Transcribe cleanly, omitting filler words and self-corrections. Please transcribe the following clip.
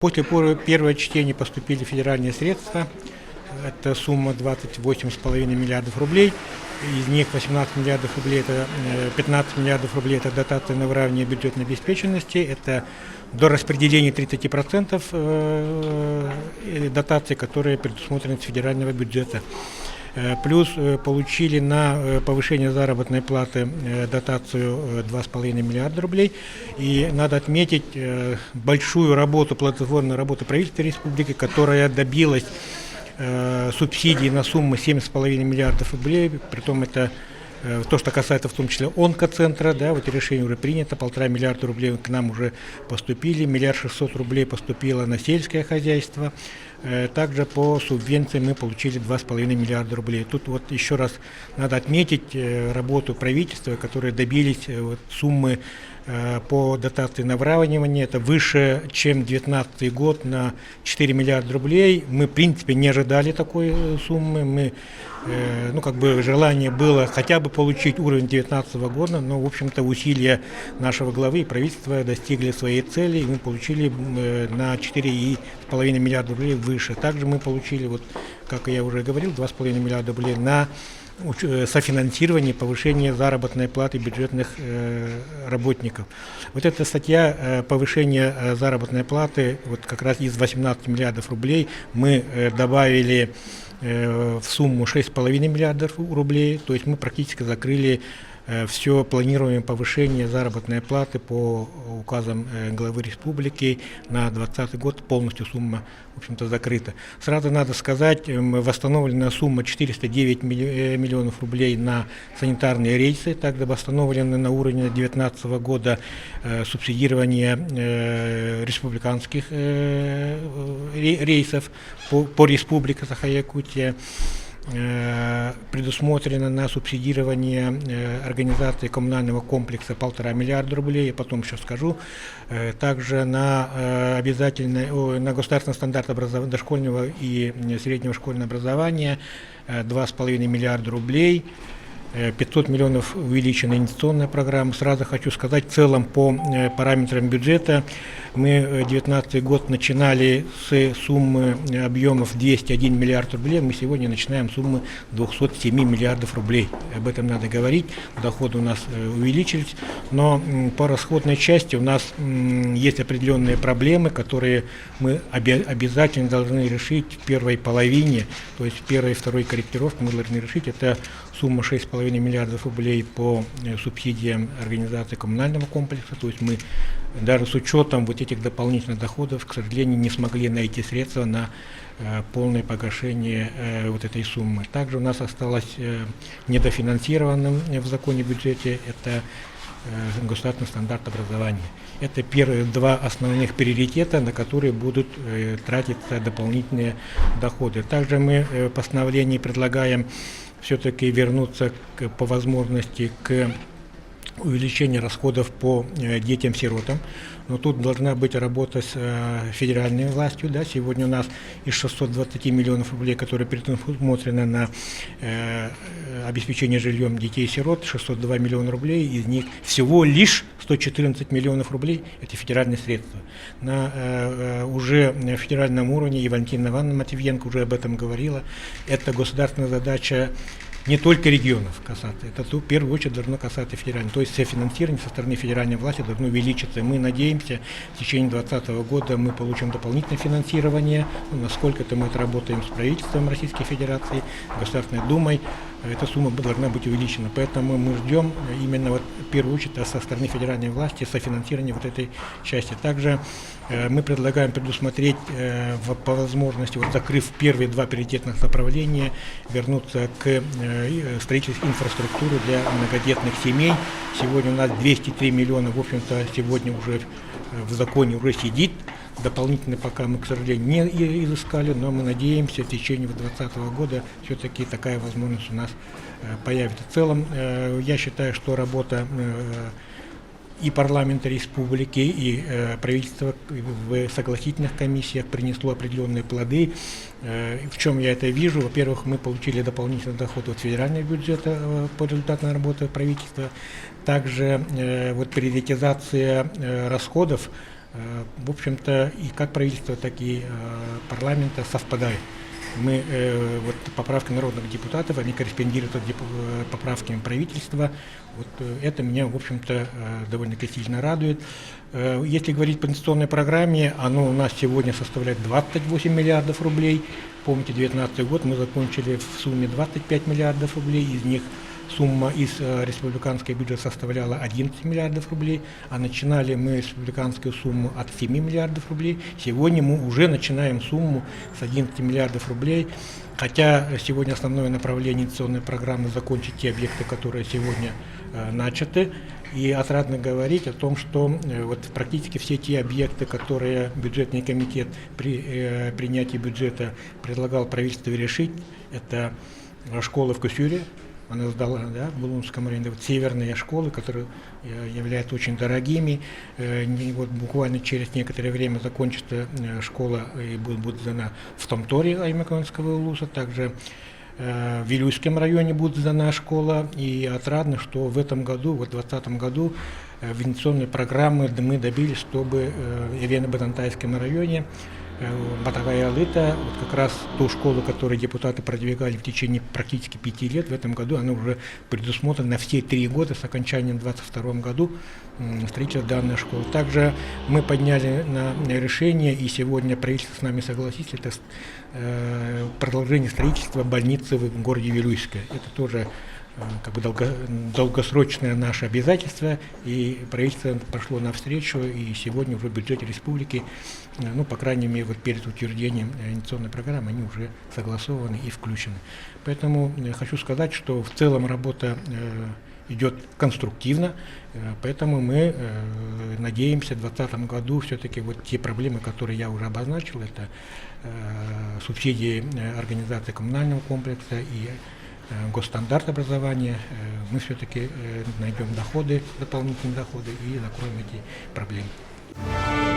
После первого чтения поступили федеральные средства. Это сумма 28,5 миллиардов рублей. Из них 18 миллиардов рублей, 15 миллиардов рублей это дотация на выравнивание бюджетной обеспеченности, это до распределения 30% дотаций, которые предусмотрены с федерального бюджета. Плюс получили на повышение заработной платы дотацию 2,5 миллиарда рублей. И надо отметить большую работу, плодотворную работу правительства республики, которая добилась субсидий на сумму 7,5 миллиардов рублей. Притом это то, что касается в том числе онкоцентра, да, вот решение уже принято, 1,5 миллиарда рублей к нам уже поступили, 1 600 000 рублей поступило на сельское хозяйство. Также по субвенциям мы получили 2,5 миллиарда рублей. Тут вот еще раз надо отметить работу правительства, которые добились суммы по дотации на выравнивание. Это выше, чем 2019 год на 4 миллиарда рублей. Мы, в принципе, не ожидали такой суммы. Желание было хотя бы получить уровень 2019 года, но, в общем-то, усилия нашего главы и правительства достигли своей цели, и мы получили на 4,5 миллиарда рублей выше. Также мы получили, вот, как я уже говорил, 2,5 миллиарда рублей на софинансирование, повышение заработной платы бюджетных работников. Вот эта статья повышения заработной платы, вот как раз из 18 миллиардов рублей мы добавили в сумму 6,5 миллиардов рублей, то есть мы практически закрыли все планируемое повышение заработной платы по указам главы республики на 2020 год, полностью сумма, в общем-то, закрыта. Сразу надо сказать, восстановлена сумма 409 миллионов рублей на санитарные рейсы, также восстановлены на уровне 2019 года субсидирование республиканских рейсов по республике Саха-Якутия. Предусмотрено на субсидирование организации коммунального комплекса 1,5 миллиарда рублей, я потом еще скажу. Также на на государственный стандарт дошкольного и среднего школьного образования 2,5 миллиарда рублей. 500 миллионов увеличена инвестиционная программа. Сразу хочу сказать, в целом по параметрам бюджета мы 2019 год начинали с суммы объемов 201 миллиард рублей, мы сегодня начинаем с суммы 207 миллиардов рублей. Об этом надо говорить, доходы у нас увеличились, но по расходной части у нас есть определенные проблемы, которые мы обязательно должны решить в первой половине, то есть в первой и второй корректировке мы должны решить. Это сумма 6,5 миллиардов рублей по субсидиям организации коммунального комплекса, то есть мы даже с учетом вот этих дополнительных доходов, к сожалению, не смогли найти средства на полное погашение вот этой суммы. Также у нас осталось недофинансированным в законе о бюджете, это государственный стандарт образования. Это первые два основных приоритета, на которые будут тратиться дополнительные доходы. Также мы в постановлении предлагаем все-таки вернуться по возможности к увеличению расходов по детям-сиротам. Но тут должна быть работа с федеральной властью. Да. Сегодня у нас из 620 миллионов рублей, которые предусмотрены на обеспечение жильем детей-сирот, 602 миллиона рублей, из них всего лишь 114 миллионов рублей – это федеральные средства. Уже на федеральном уровне, и Валентина Ивановна Матвиенко уже об этом говорила, это государственная задача не только регионов касаться, это в первую очередь должно касаться федерального. То есть финансирование со стороны федеральной власти должно увеличиться. Мы надеемся, в течение 2020 года мы получим дополнительное финансирование. Насколько мы отработаем с правительством Российской Федерации, Государственной Думой, эта сумма должна быть увеличена. Поэтому мы ждем именно в первую очередь со стороны федеральной власти софинансирования вот этой части. Также мы предлагаем предусмотреть по возможности, закрыв первые два приоритетных направления, вернуться к строительству инфраструктуры для многодетных семей. Сегодня у нас 203 миллиона, в общем-то, сегодня уже в законе уже сидит. Дополнительно пока мы, к сожалению, не изыскали, но мы надеемся, в течение 2020 года все-таки такая возможность у нас появится. В целом, я считаю, что работа и парламента республики, и правительства в согласительных комиссиях принесло определенные плоды. В чем я это вижу? Во-первых, мы получили дополнительный доход от федерального бюджета по результатам работы правительства. Также приоритизация расходов в общем-то, и как правительство, так и парламента совпадают. Мы, вот поправки народных депутатов, они корреспондируют с поправками правительства. Вот это меня, в общем-то, довольно-таки сильно радует. Если говорить по инвестиционной программе, оно у нас сегодня составляет 28 миллиардов рублей. Помните, 2019 год мы закончили в сумме 25 миллиардов рублей, из них сумма из республиканской бюджета составляла 11 миллиардов рублей, а начинали мы республиканскую сумму от 7 миллиардов рублей. Сегодня мы уже начинаем сумму с 11 миллиардов рублей, хотя сегодня основное направление инвестиционной программы закончить те объекты, которые сегодня начаты. И отрадно говорить о том, что вот практически все те объекты, которые бюджетный комитет при принятии бюджета предлагал правительству решить, это школа в Кусюре, она сдала, да, в Булунском районе, вот северные школы, которые являются очень дорогими. Вот буквально через некоторое время закончится школа и будет сдана в Томторе Аймаконского улуса, также в Вилюйском районе будет сдана школа. И отрадно, что в этом году, вот в 2020 году, в инвестиционной программы мы добились, чтобы в Ивено-Батантайском районе Батагая Алыта, вот как раз ту школу, которую депутаты продвигали в течение практически 5 лет, в этом году она уже предусмотрена на все 3 года с окончанием в 2022 году строительство данной школы. Также мы подняли на решение, и сегодня правительство с нами согласилось, это продолжение строительства больницы в городе Вилюйске. Это тоже как бы долгосрочное наше обязательство, и правительство пошло навстречу, и сегодня уже в бюджете республики, ну, по крайней мере, вот перед утверждением инвестиционной программы, они уже согласованы и включены. Поэтому хочу сказать, что в целом работа идет конструктивно, поэтому мы надеемся в 2020 году все-таки вот те проблемы, которые я уже обозначил, это субсидии организации коммунального комплекса и госстандарт образования, мы все-таки найдем доходы, дополнительные доходы и закроем эти проблемы.